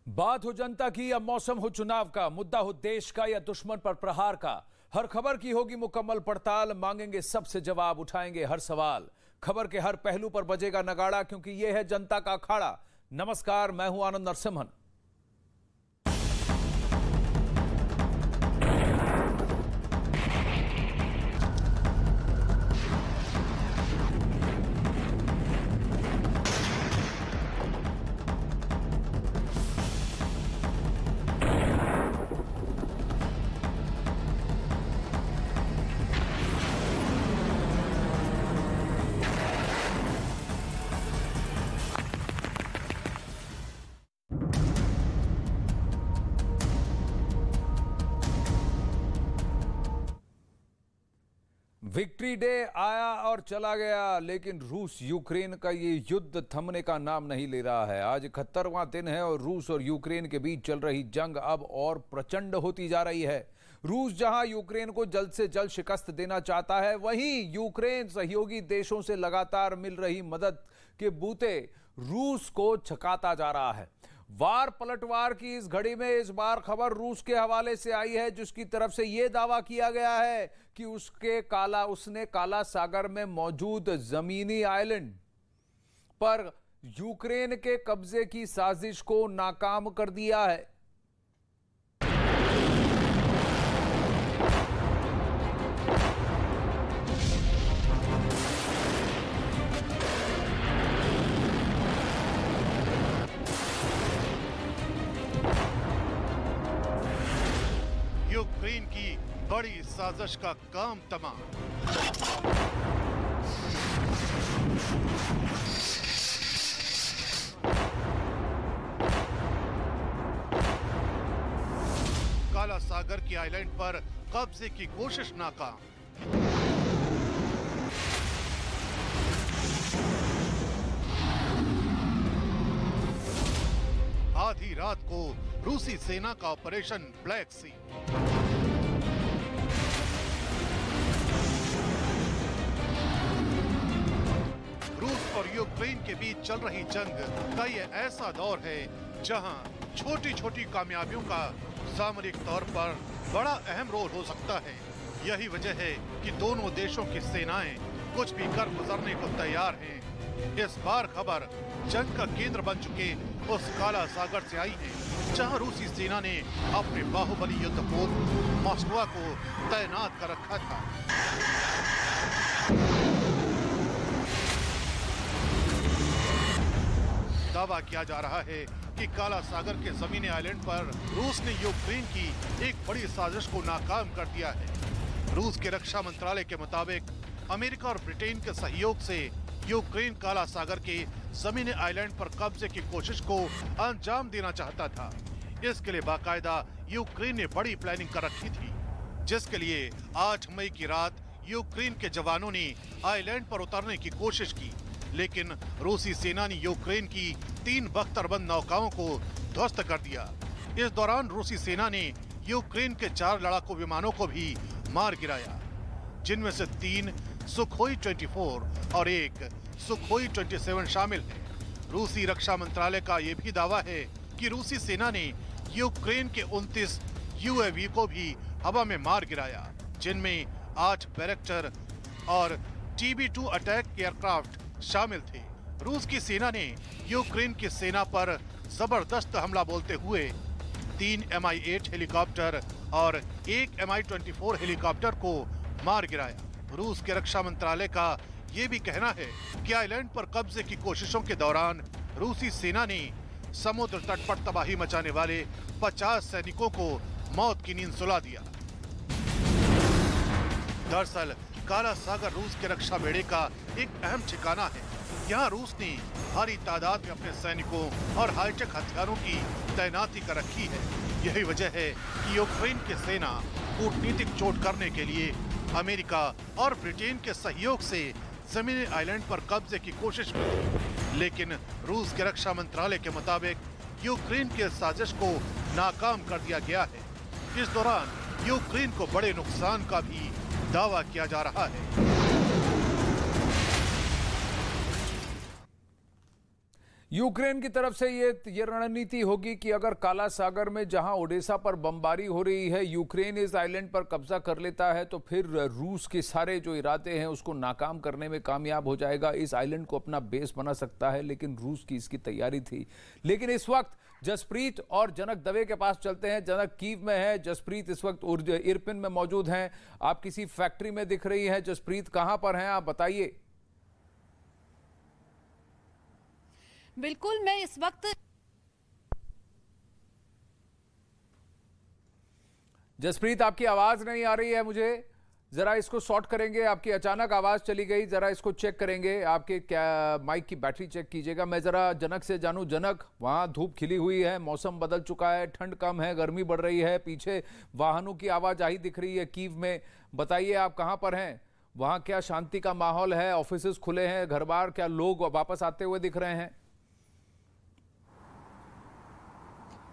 बात हो जनता की या मौसम हो चुनाव का, मुद्दा हो देश का या दुश्मन पर प्रहार का, हर खबर की होगी मुकम्मल पड़ताल। मांगेंगे सबसे जवाब, उठाएंगे हर सवाल। खबर के हर पहलू पर बजेगा नगाड़ा, क्योंकि यह है जनता का अखाड़ा। नमस्कार, मैं हूं आनंद नरसिम्हन। विक्ट्री डे आया और चला गया, लेकिन रूस यूक्रेन का ये युद्ध थमने का नाम नहीं ले रहा है। आज 71वां दिन है और रूस और यूक्रेन के बीच चल रही जंग अब और प्रचंड होती जा रही है। रूस जहां यूक्रेन को जल्द से जल्द शिकस्त देना चाहता है, वहीं यूक्रेन सहयोगी देशों से लगातार मिल रही मदद के बूते रूस को छकाता जा रहा है। वार पलटवार की इस घड़ी में इस बार खबर रूस के हवाले से आई है, जिसकी तरफ से यह दावा किया गया है कि उसने काला सागर में मौजूद जमीनी आइलैंड पर यूक्रेन के कब्जे की साजिश को नाकाम कर दिया है। यूक्रेन की बड़ी साजिश का काम तमाम। काला सागर की आइलैंड पर कब्जे की कोशिश नाकाम। आधी रात को रूसी सेना का ऑपरेशन ब्लैक सी। रूस और यूक्रेन के बीच चल रही जंग का यह ऐसा दौर है जहां छोटी छोटी कामयाबियों का सामरिक तौर पर बड़ा अहम रोल हो सकता है। यही वजह है कि दोनों देशों की सेनाएं कुछ भी कर गुजरने को तैयार हैं। इस बार खबर जंग का केंद्र बन चुके उस काला सागर से आई है, जहां रूसी सेना ने अपने बाहुबली युद्धपोत मॉस्को को तैनात कर रखा था। दावा किया जा रहा है कि काला सागर के जमीनी आइलैंड पर रूस ने यूक्रेन की एक बड़ी साजिश को नाकाम कर दिया है। रूस के रक्षा मंत्रालय के मुताबिक अमेरिका और ब्रिटेन के सहयोग से यूक्रेन काला सागर के जमीनी आइलैंड पर कब्जे की कोशिश को अंजाम देना चाहता था। इसके लिए बाकायदा यूक्रेन ने बड़ी प्लानिंग कर रखी थी, जिसके लिए 8 मई की रात यूक्रेन के जवानों ने आइलैंड पर उतरने की कोशिश की, लेकिन रूसी सेना ने यूक्रेन की 3 बख्तरबंद नौकाओं को ध्वस्त कर दिया। इस दौरान रूसी सेना ने यूक्रेन के 4 लड़ाकू विमानों को भी मार गिराया, जिनमें से 3 सुखोई 24 और 1 सुखोई 27 शामिल है। रूसी रक्षा मंत्रालय का यह भी दावा है कि रूसी सेना ने यूक्रेन के 29 यूएवी को भी हवा में मार गिराया, जिनमें 8 बैरक्टर और TB2 अटैक एयरक्राफ्ट शामिल थे। रूस की सेना ने यूक्रेन की सेना पर जबरदस्त हमला बोलते हुए 3 Mi-8 हेलीकॉप्टर और 1 Mi-24 हेलीकॉप्टर को मार गिराया। रूस के रक्षा मंत्रालय का ये भी कहना है कि आइलैंड पर कब्जे की कोशिशों के दौरान रूसी सेना ने समुद्र तट पर तबाही मचाने वाले 50 सैनिकों को मौत की नींद सुला दिया। दरअसल काला सागर रूस के रक्षा बेड़े का एक अहम ठिकाना है। यहाँ रूस ने भारी तादाद में अपने सैनिकों और हाईटेक हथियारों की तैनाती कर रखी है। यही वजह है कि यूक्रेन की सेना कूटनीतिक चोट करने के लिए अमेरिका और ब्रिटेन के सहयोग से जमीनी आइलैंड पर कब्जे की कोशिश की, लेकिन रूस के रक्षा मंत्रालय के मुताबिक यूक्रेन की साजिश को नाकाम कर दिया गया है। इस दौरान यूक्रेन को बड़े नुकसान का भी दावा किया जा रहा है। यूक्रेन की तरफ से ये रणनीति होगी कि अगर काला सागर में जहां ओडेसा पर बमबारी हो रही है, यूक्रेन इस आइलैंड पर कब्जा कर लेता है तो फिर रूस के सारे जो इरादे हैं उसको नाकाम करने में कामयाब हो जाएगा, इस आइलैंड को अपना बेस बना सकता है। लेकिन रूस की इसकी तैयारी थी। लेकिन इस वक्त जसप्रीत और जनक दवे के पास चलते हैं। जनक कीव में है, जसप्रीत इस वक्त इरपिन में मौजूद हैं। आप किसी फैक्ट्री में दिख रही हैं। जसप्रीत कहां पर हैं, आप बताइए। बिल्कुल, मैं इस वक्त जसप्रीत आपकी आवाज नहीं आ रही है मुझे, जरा इसको शॉर्ट करेंगे। आपकी अचानक आवाज चली गई, जरा इसको चेक करेंगे। आपके क्या माइक की बैटरी चेक कीजिएगा। मैं जरा जनक से जानूं। जनक, वहां धूप खिली हुई है, मौसम बदल चुका है, ठंड कम है, गर्मी बढ़ रही है, पीछे वाहनों की आवाजाही दिख रही है कीव में। बताइए आप कहां पर हैं, वहां क्या शांति का माहौल है, ऑफिस खुले हैं, घर बार, क्या लोग वापस आते हुए दिख रहे हैं?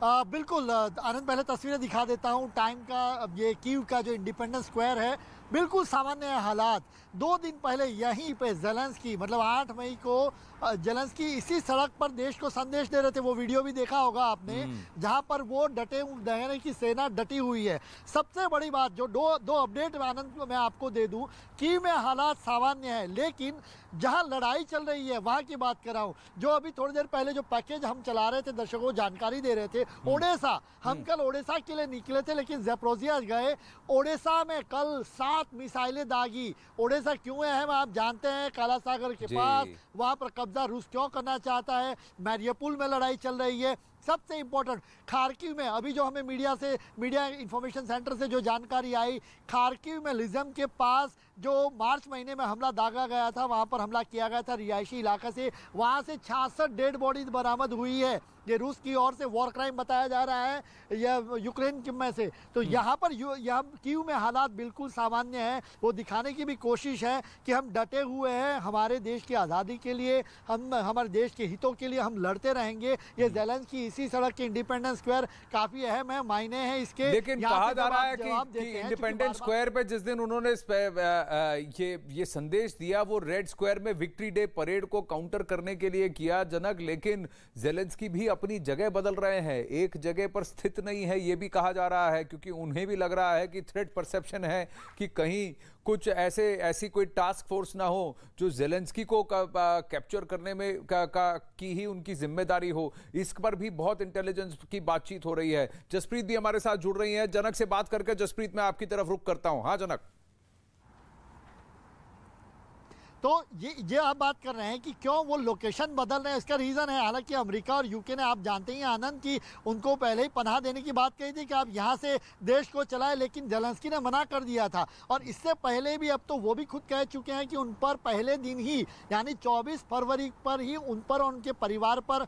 बिल्कुल आनंद, पहले तस्वीरें दिखा देता हूं टाइम का। अब ये कीव का जो इंडिपेंडेंस स्क्वायर है, बिल्कुल सामान्य हालात। 2 दिन पहले यहीं पे जेलेंस्की, मतलब 8 मई को जेलेंस्की इसी सड़क पर देश को संदेश दे रहे थे। वो वीडियो भी देखा होगा आपने, जहां पर वो यानी कि सेना डटी हुई है। सबसे बड़ी बात जो दो अपडेट आनंद मैं आपको दे दूं, कीव में हालात सामान्य है, लेकिन जहां लड़ाई चल रही है वहां की बात कर रहा हूं। जो अभी थोड़ी देर पहले जो पैकेज हम चला रहे थे, दर्शकों को जानकारी दे रहे थे, ओडेसा, हम कल ओडेसा के लिए निकले थे लेकिन ज़ेपोरिज़िया गए। ओडेसा में कल 7 मिसाइलें दागी। ओडेसा क्यों है आप जानते हैं, काला सागर के पास, वहां पर कब्जा रूस क्यों करना चाहता है। मैरियोपोल में लड़ाई चल रही है। सबसे इंपॉर्टेंट खार्किव में, अभी जो हमें मीडिया इंफॉर्मेशन सेंटर से जो जानकारी आई, खार्किव में लिज़म के पास जो मार्च महीने में हमला दागा गया था, वहां पर हमला किया गया था रिहायशी इलाका से। वहां से 66 डेड बॉडीज बरामद हुई है। ये रूस की ओर से वॉर क्राइम बताया जा रहा है या यूक्रेन में से। तो यहाँ पर यहाँ कीव में हालात बिल्कुल सामान्य है। वो दिखाने की भी कोशिश है कि हम डटे हुए हैं हमारे देश की आज़ादी के लिए, हम हमारे देश के हितों के लिए हम लड़ते रहेंगे। ये जेलेंस्की इसी सड़क के इंडिपेंडेंस स्क्वायर काफी अहम है, मायने हैं इसके। लेकिन कहा जा रहा है कि इंडिपेंडेंस स्क्वायर पे जिस दिन उन्होंने ये संदेश दिया, वो रेड स्क्वायर में विक्ट्री डे परेड को काउंटर करने के लिए किया जनक। लेकिन जेलेंस्की भी अपनी जगह बदल रहे हैं, एक जगह पर स्थित नहीं है, ये भी कहा जा रहा है, क्योंकि उन्हें भी लग रहा है कि थ्रेट परसेप्शन है कि कहीं कुछ ऐसी कोई टास्क फोर्स ना हो जो जेलेंस्की को कैप्चर करने में की ही उनकी जिम्मेदारी हो। इस पर भी बहुत इंटेलिजेंस की बातचीत हो रही है। जसप्रीत भी हमारे साथ जुड़ रही है। जनक से बात करके जसप्रीत मैं आपकी तरफ रुख करता हूं। हाँ जनक, तो ये आप बात कर रहे हैं कि क्यों वो लोकेशन बदल रहे हैं, इसका रीज़न है। हालांकि अमेरिका और यूके ने, आप जानते ही आनंद, की उनको पहले ही पनाह देने की बात कही थी कि आप यहाँ से देश को चलाएं, लेकिन जेलेंस्की ने मना कर दिया था। और इससे पहले भी अब तो वो भी खुद कह चुके हैं कि उन पर पहले दिन ही, यानी 24 फरवरी पर ही उन पर और उनके परिवार पर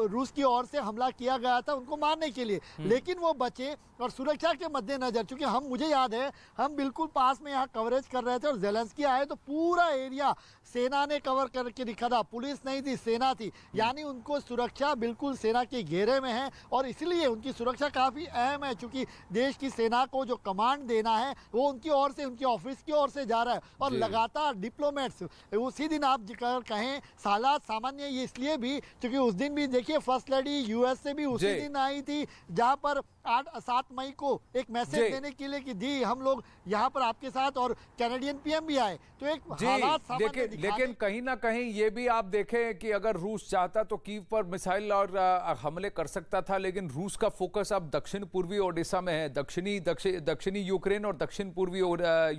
रूस की ओर से हमला किया गया था उनको मारने के लिए। लेकिन वो बचे, और सुरक्षा के मद्देनजर, चूंकि मुझे याद है हम बिल्कुल पास में यहाँ कवरेज कर रहे थे और जेलेंस्की आए तो पूरा एरिया सेना ने कवर करके दिखा था। पुलिस नहीं थी, सेना थी, यानी उनको सुरक्षा बिल्कुल सेना के घेरे में है। और इसलिए उनकी सुरक्षा काफी अहम है, क्योंकि देश की सेना को जो कमांड देना है वो उनकी ओर से, उनके ऑफिस की ओर से जा रहा है। और लगातार डिप्लोमेट्स, उसी दिन आप कहें हालात सामान्य, ये इसलिए भी क्योंकि उस दिन भी देखिए फर्स्ट लेडी यूएस से भी उसी दिन आई थी, जहां पर 7 मई को एक मैसेज देने के लिए कि दी हम लोग यहाँ पर आपके साथ, और कैनेडियन पीएम भी आए। तो एक हालात लेकिन कहीं ना कहीं ये भी आप देखें कि अगर रूस चाहता तो कीव पर मिसाइल और हमले कर सकता था, लेकिन रूस का फोकस अब दक्षिण पूर्वी ओडिशा में है, दक्षिणी यूक्रेन और दक्षिण पूर्वी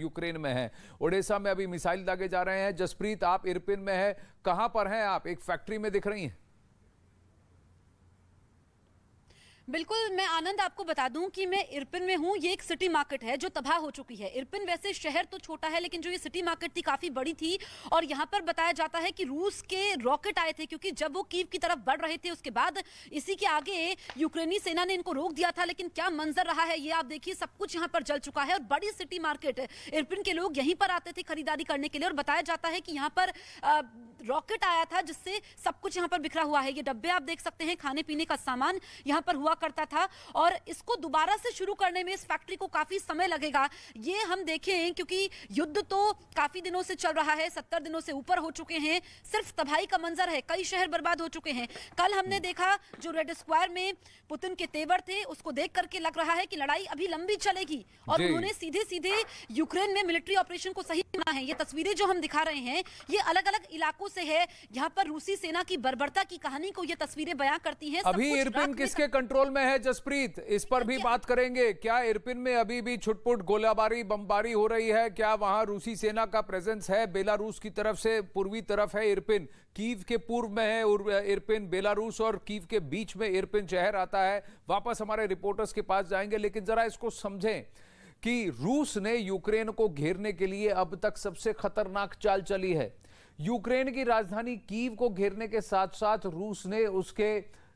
यूक्रेन में है। ओडिशा में अभी मिसाइल दागे जा रहे हैं। जसप्रीत, आप इरपिन में है, कहां पर हैं आप? एक फैक्ट्री में दिख रही हैं। बिल्कुल, मैं आनंद आपको बता दूं कि मैं इरपिन में हूं। ये एक सिटी मार्केट है जो तबाह हो चुकी है। इरपिन वैसे शहर तो छोटा है, लेकिन जो ये सिटी मार्केट थी काफी बड़ी थी। और यहाँ पर बताया जाता है कि रूस के रॉकेट आए थे, क्योंकि जब वो कीव की तरफ बढ़ रहे थे उसके बाद इसी के आगे यूक्रेनी सेना ने इनको रोक दिया था। लेकिन क्या मंजर रहा है ये आप देखिए, सब कुछ यहाँ पर जल चुका है। और बड़ी सिटी मार्केट है, इरपिन के लोग यहीं पर आते थे खरीदारी करने के लिए। और बताया जाता है कि यहाँ पर रॉकेट आया था जिससे सब कुछ यहाँ पर बिखरा हुआ है। ये डब्बे आप देख सकते हैं, खाने पीने का सामान यहाँ पर हुआ हुआ करता था और इसको दोबारा से शुरू करने में इस फैक्ट्री को काफी समय लगेगा, ये हम देखें, क्योंकि युद्ध तो काफी दिनों से चल रहा है, 70 दिनों से ऊपर हो चुके हैं, सिर्फ तबाही का मंजर है, कई शहर बर्बाद हो चुके हैं। कल हमने देखा जो रेड स्क्वायर में पुतिन के तेवर थे, उसको देख करके लग रहा है कि लड़ाई अभी लंबी चलेगी और उन्होंने सीधे सीधे यूक्रेन में मिलिट्री ऑपरेशन को सही माना है। ये तस्वीरें जो हम दिखा रहे हैं ये अलग अलग इलाकों से है, यहाँ पर रूसी सेना की बर्बरता की कहानी को ये तस्वीरें बयां करती हैं। अभी इरपिन किसके कंट्रोल में है जसप्रीत, इस पर भी बात करेंगे। क्या इरपिन में अभी भी छुटपुट गोलाबारी बमबारी हो रही है? क्या वहां रूसी सेना का प्रेजेंस है? बेलारूस की तरफ से पूर्वी तरफ है इरपिन, कीव के पूर्व में है इरपिन, बेलारूस और कीव के बीच में इरपिन शहर आता है। वापस हमारे रिपोर्टर्स के पास जाएंगे, लेकिन जरा इसको समझें कि रूस ने यूक्रेन को घेरने के लिए अब तक सबसे खतरनाक चाल चली है। यूक्रेन की राजधानी कीव को घेरने के साथ साथ रूस ने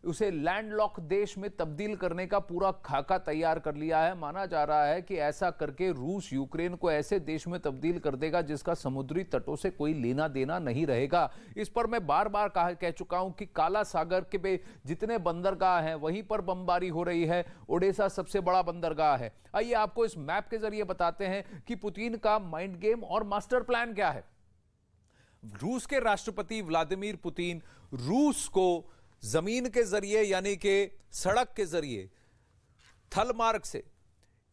उसे लैंडलॉक देश में तब्दील करने का पूरा खाका तैयार कर लिया है। माना जा रहा है कि ऐसा करके रूस यूक्रेन को ऐसे देश में तब्दील कर देगा जिसका समुद्री तटों से कोई लेना देना नहीं रहेगा। इस पर मैं बार बार कह चुका हूं कि काला सागर के जितने बंदरगाह हैं वहीं पर बमबारी हो रही है। ओडेसा सबसे बड़ा बंदरगाह है। आइए आपको इस मैप के जरिए बताते हैं कि पुतिन का माइंड गेम और मास्टर प्लान क्या है। रूस के राष्ट्रपति व्लादिमीर पुतिन रूस को जमीन के जरिए यानी कि सड़क के जरिए थल मार्ग से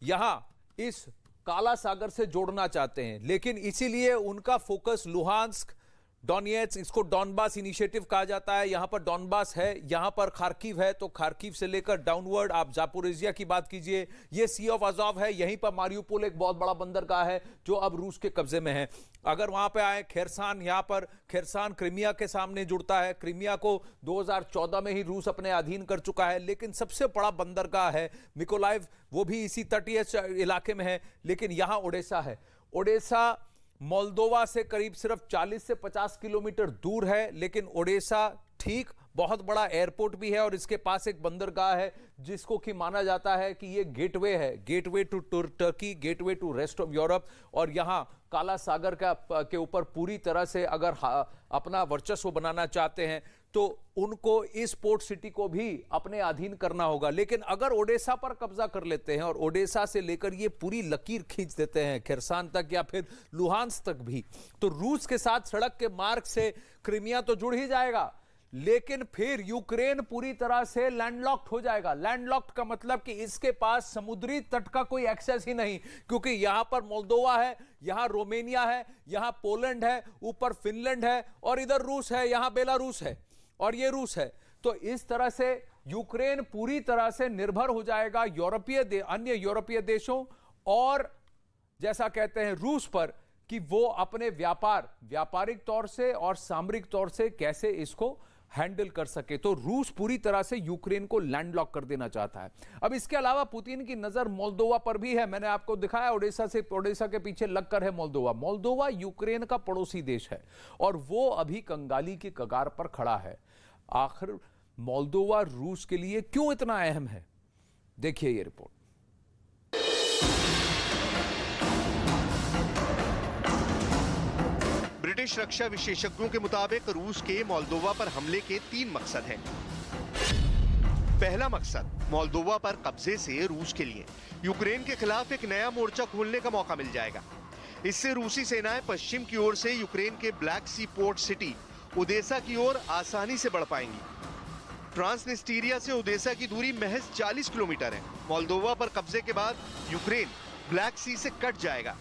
यहां इस काला सागर से जोड़ना चाहते हैं, लेकिन इसीलिए उनका फोकस लुहांस्क, डोनेट्स्क, इसको डॉनबास इनिशिएटिव कहा जाता है। यहां पर डॉनबास है, यहां पर खार्किव है, तो खार्किव से लेकर डाउनवर्ड आप जापोरिजिया की बात कीजिए, ये सी ऑफ अज़ोव है, यहीं पर मारियुपोल एक बहुत बड़ा बंदरगाह है जो अब रूस के कब्जे में है। अगर वहां पे आए खेरसान, यहां पर खेरसान क्रीमिया के सामने जुड़ता है। क्रीमिया को 2014 में ही रूस अपने अधीन कर चुका है, लेकिन सबसे बड़ा बंदरगाह है मिकोलाइव, वो भी इसी तटीय इलाके में है। लेकिन यहां ओडेसा है। ओडेसा मोल्दोवा से करीब सिर्फ 40 से 50 किलोमीटर दूर है, लेकिन ओडेसा ठीक बहुत बड़ा एयरपोर्ट भी है और इसके पास एक बंदरगाह है जिसको कि माना जाता है कि ये गेटवे है, gateway to Turkey, gateway to rest of Europe. और यहां काला सागर के ऊपर पूरी तरह से अगर अपना वर्चस्व बनाना चाहते हैं तो उनको इस पोर्ट सिटी को भी अपने अधीन करना होगा। लेकिन अगर ओडेसा पर कब्जा कर लेते हैं और ओडेसा से लेकर ये पूरी लकीर खींच देते हैं खेरसान तक या फिर लुहांस्क तक भी, तो रूस के साथ सड़क के मार्ग से क्रीमिया तो जुड़ ही जाएगा, लेकिन फिर यूक्रेन पूरी तरह से लैंडलॉक्ड हो जाएगा। लैंडलॉक्ड का मतलब कि इसके पास समुद्री तट का कोई एक्सेस ही नहीं, क्योंकि यहां पर मोल्दोवा है, यहां रोमेनिया है, यहां पोलैंड है, यूपर फिनलैंड है और इधर रूस है, यहां बेलारूस है और ये रूस है। तो इस तरह से यूक्रेन पूरी तरह से निर्भर हो जाएगा अन्य यूरोपीय देशों और जैसा कहते हैं रूस पर कि वो अपने व्यापारिक तौर से और सामरिक तौर से कैसे इसको हैंडल कर सके। तो रूस पूरी तरह से यूक्रेन को लैंडलॉक कर देना चाहता है। अब इसके अलावा पुतिन की नजर मोल्दोवा पर भी है। मैंने आपको दिखाया ओडेसा के पीछे लगकर है मोल्दोवा। मोल्दोवा यूक्रेन का पड़ोसी देश है और वो अभी कंगाली की कगार पर खड़ा है। आखिर मोल्दोवा रूस के लिए क्यों इतना अहम है, देखिए ये रिपोर्ट। ब्रिटिश रक्षा विशेषज्ञों के मुताबिक रूस के मोल्दोवा पर हमले के 3 मकसद हैं। पहला मकसद, मोल्दोवा पर कब्जे से रूस के लिए यूक्रेन के खिलाफ एक नया मोर्चा खोलने का मौका मिल जाएगा। इससे रूसी सेनाएं पश्चिम की ओर से यूक्रेन के ब्लैक सी पोर्ट सिटी ओडेसा की ओर आसानी से बढ़ पाएंगी। ट्रांसनिस्टीरिया से ओडेसा की दूरी महज 40 किलोमीटर है। मोल्दोवा पर कब्जे के बाद यूक्रेन ब्लैक सी से कट जाएगा।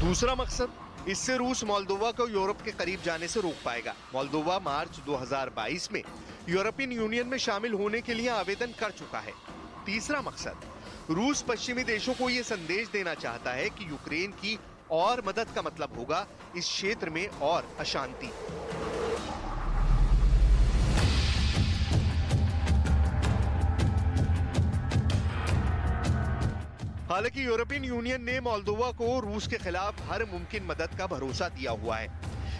दूसरा मकसद, इससे रूस मोल्दोवा को यूरोप के करीब जाने से रोक पाएगा। मोल्दोवा मार्च 2022 में यूरोपियन यूनियन में शामिल होने के लिए आवेदन कर चुका है। तीसरा मकसद, रूस पश्चिमी देशों को यह संदेश देना चाहता है कि यूक्रेन की और मदद का मतलब होगा इस क्षेत्र में और अशांति। हालांकि यूरोपियन यूनियन ने मोल्दोवा को रूस के खिलाफ हर मुमकिन मदद का भरोसा दिया हुआ है,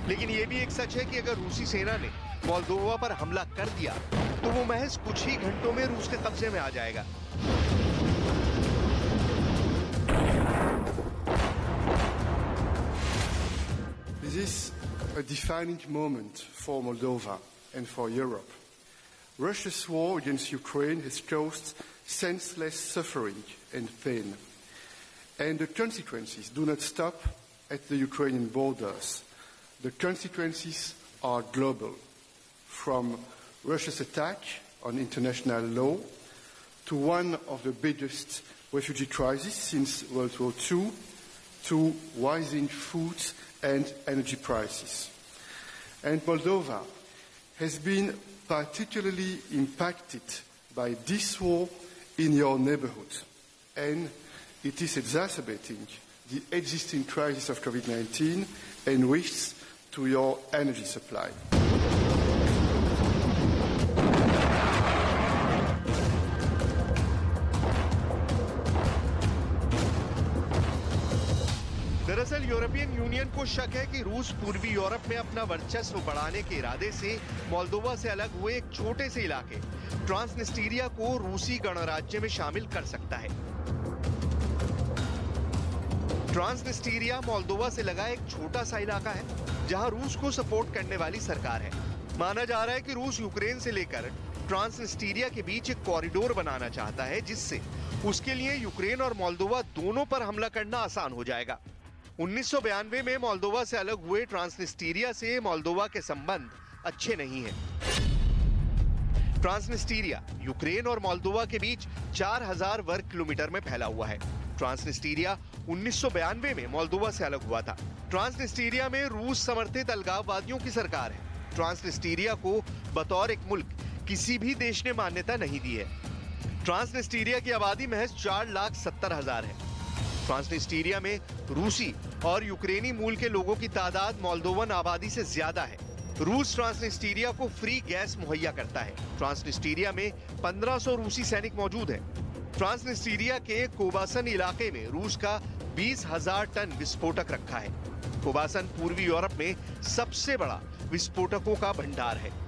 लेकिन यह भी एक सच है कि अगर रूसी सेना ने मोल्दोवा पर हमला कर दिया तो वो महज कुछ ही घंटों में रूस के कब्जे में आ जाएगा। This is a defining moment for Moldova and for Europe. Russia's war against Ukraine has caused senseless suffering and pain. And the consequences do not stop at the Ukrainian borders. The consequences are global, from Russia's attack on international law to one of the biggest refugee crises since World War II, to rising food and energy prices. And Moldova has been particularly impacted by this war in your neighborhood, and it is exacerbating the existing crisis of COVID-19 and risks to your energy supply. दरअसल European union को शक है कि रूस पूर्वी Europe में अपना वर्चस्व बढ़ाने के इरादे से मोल्दोवा से अलग हुए एक छोटे से इलाके ट्रांसनिस्ट्रिया को रूसी गणराज्य में शामिल कर सकता है। ट्रांसनिस्ट्रिया मोल्दोवा से लगा एक छोटा सा इलाका है जहां रूस को सपोर्ट करने वाली सरकार है। माना जा रहा है कि रूस यूक्रेन से लेकर ट्रांसनिस्ट्रिया के बीच एक कॉरिडोर बनाना चाहता है, जिससे उसके लिए यूक्रेन और मोल्दोवा दोनों पर हमला करना आसान हो जाएगा। 1992 में मोल्दोवा से अलग हुए ट्रांसनिस्ट्रिया से मोल्दोवा के संबंध अच्छे नहीं हैं। ट्रांसनिस्ट्रिया यूक्रेन और मोल्दोवा के बीच 4000 वर्ग किलोमीटर में फैला हुआ है। ट्रांसनिस्ट्रिया 1992 में मोल्दोवा से अलग हुआ था। ट्रांसनिस्ट्रिया में रूस समर्थित अलगाववादियों की सरकार है। ट्रांसनिस्ट्रिया को बतौर एक मुल्क किसी भी देश ने मान्यता नहीं दी है। ट्रांसनिस्ट्रिया की आबादी महज 4,70,000 है। ट्रांसनिस्ट्रिया में रूसी और यूक्रेनी मूल के लोगों की तादाद मोल्दोवन आबादी से ज्यादा है। रूस ट्रांसनिस्ट्रिया को फ्री गैस मुहैया करता है। ट्रांसनिस्ट्रिया में 1500 रूसी सैनिक मौजूद हैं। ट्रांसनिस्ट्रिया के कोबासन इलाके में रूस का 20,000 टन विस्फोटक रखा है। कोबासन पूर्वी यूरोप में सबसे बड़ा विस्फोटकों का भंडार है।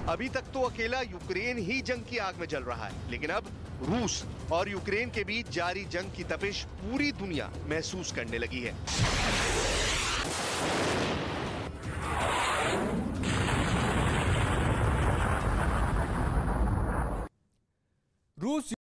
अभी तक तो अकेला यूक्रेन ही जंग की आग में जल रहा है, लेकिन अब रूस और यूक्रेन के बीच जारी जंग की तपिश पूरी दुनिया महसूस करने लगी है। रूस